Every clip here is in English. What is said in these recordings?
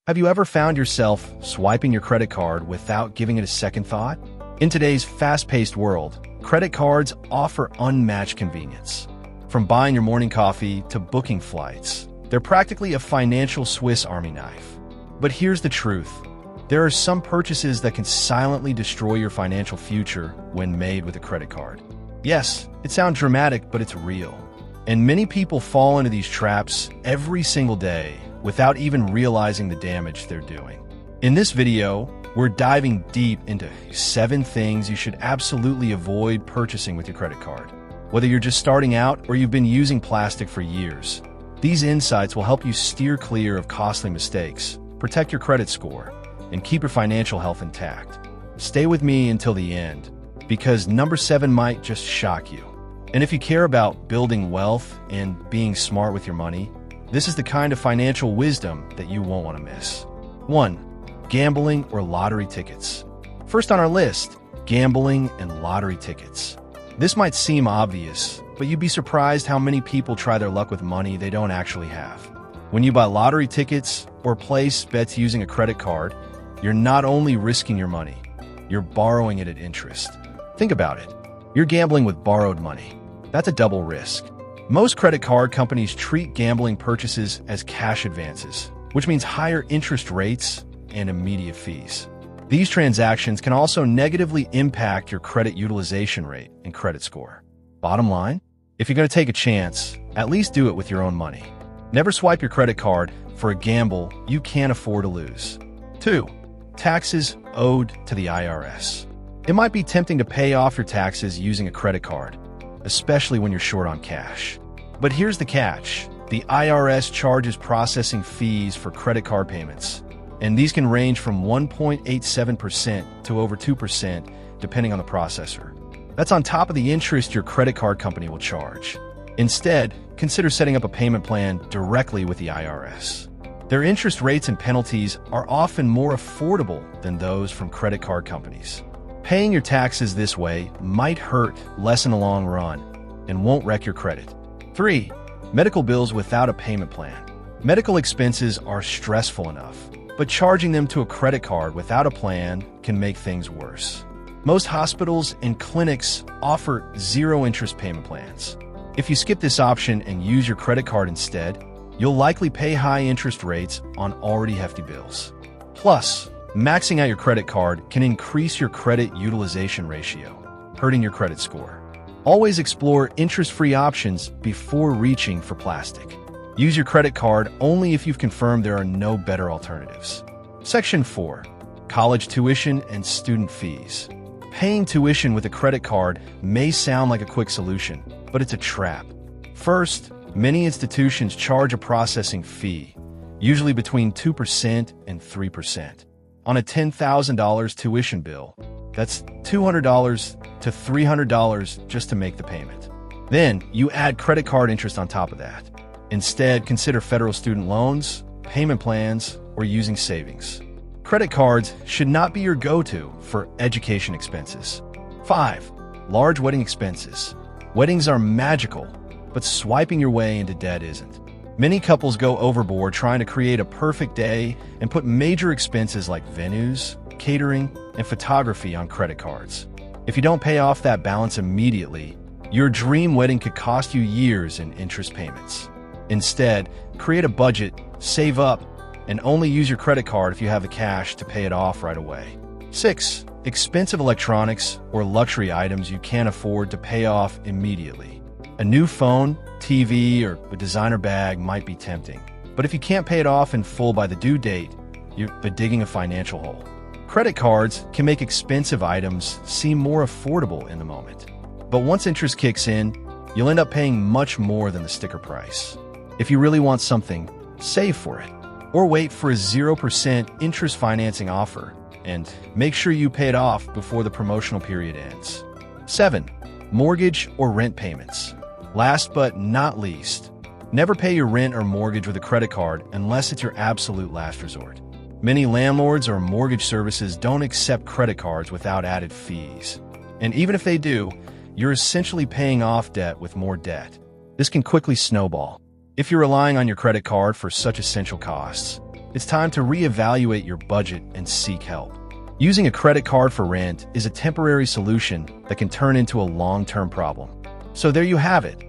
Have you ever found yourself swiping your credit card without giving it a second thought? In today's fast-paced world, credit cards offer unmatched convenience. From buying your morning coffee to booking flights, they're practically a financial Swiss Army knife. But here's the truth. There are some purchases that can silently destroy your financial future when made with a credit card. Yes, it sounds dramatic, but it's real. And many people fall into these traps every single day without even realizing the damage they're doing. In this video, we're diving deep into 7 things you should absolutely avoid purchasing with your credit card. Whether you're just starting out or you've been using plastic for years, these insights will help you steer clear of costly mistakes, protect your credit score, and keep your financial health intact. Stay with me until the end, because number 7 might just shock you. And if you care about building wealth and being smart with your money, this is the kind of financial wisdom that you won't want to miss. 1. Gambling or lottery tickets. First on our list, gambling and lottery tickets. This might seem obvious, but you'd be surprised how many people try their luck with money they don't actually have. When you buy lottery tickets or place bets using a credit card, you're not only risking your money, you're borrowing it at interest. Think about it. You're gambling with borrowed money. That's a double risk. Most credit card companies treat gambling purchases as cash advances, which means higher interest rates and immediate fees. These transactions can also negatively impact your credit utilization rate and credit score. Bottom line, if you're going to take a chance, at least do it with your own money. Never swipe your credit card for a gamble you can't afford to lose. 2. Taxes owed to the IRS. It might be tempting to pay off your taxes using a credit card, especially when you're short on cash. But here's the catch. The IRS charges processing fees for credit card payments, and these can range from 1.87% to over 2%, depending on the processor. That's on top of the interest your credit card company will charge. Instead, consider setting up a payment plan directly with the IRS. Their interest rates and penalties are often more affordable than those from credit card companies. Paying your taxes this way might hurt less in the long run and won't wreck your credit. 3. Medical bills without a payment plan. Medical expenses are stressful enough, but charging them to a credit card without a plan can make things worse. Most hospitals and clinics offer zero-interest payment plans. If you skip this option and use your credit card instead, you'll likely pay high interest rates on already hefty bills. Plus, maxing out your credit card can increase your credit utilization ratio, hurting your credit score. Always explore interest-free options before reaching for plastic. Use your credit card only if you've confirmed there are no better alternatives. Section 4. College tuition and student fees. Paying tuition with a credit card may sound like a quick solution, but it's a trap. First, many institutions charge a processing fee, usually between 2% and 3%. On a $10,000 tuition bill, that's $200 to $300 just to make the payment. Then, you add credit card interest on top of that. Instead, consider federal student loans, payment plans, or using savings. Credit cards should not be your go-to for education expenses. 5. Large wedding expenses. Weddings are magical, but swiping your way into debt isn't. Many couples go overboard trying to create a perfect day and put major expenses like venues, catering, and photography on credit cards. If you don't pay off that balance immediately, your dream wedding could cost you years in interest payments. Instead, create a budget, save up, and only use your credit card if you have the cash to pay it off right away. 6. Expensive electronics or luxury items you can't afford to pay off immediately. A new phone, TV, or a designer bag might be tempting, but if you can't pay it off in full by the due date, you're digging a financial hole. Credit cards can make expensive items seem more affordable in the moment, but once interest kicks in, you'll end up paying much more than the sticker price. If you really want something, save for it, or wait for a 0% interest financing offer, and make sure you pay it off before the promotional period ends. 7. Mortgage or rent payments. Last but not least, never pay your rent or mortgage with a credit card unless it's your absolute last resort. Many landlords or mortgage services don't accept credit cards without added fees. And even if they do, you're essentially paying off debt with more debt. This can quickly snowball. If you're relying on your credit card for such essential costs, it's time to reevaluate your budget and seek help. Using a credit card for rent is a temporary solution that can turn into a long-term problem. So there you have it,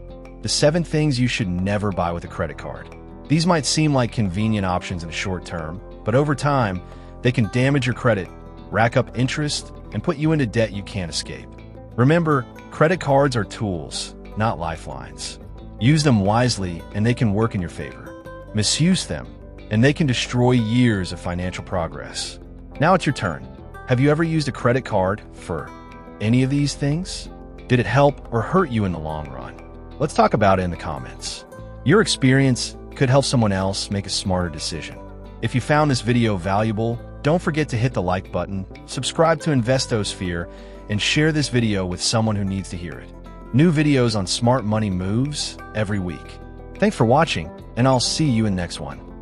the 7 things you should never buy with a credit card. These might seem like convenient options in the short term, but over time, they can damage your credit, rack up interest, and put you into debt you can't escape. Remember, credit cards are tools, not lifelines. Use them wisely, and they can work in your favor. Misuse them, and they can destroy years of financial progress. Now it's your turn. Have you ever used a credit card for any of these things? Did it help or hurt you in the long run? Let's talk about it in the comments. Your experience could help someone else make a smarter decision. If you found this video valuable, don't forget to hit the like button, subscribe to InvestoSphere, and share this video with someone who needs to hear it. New videos on smart money moves every week. Thanks for watching, and I'll see you in the next one.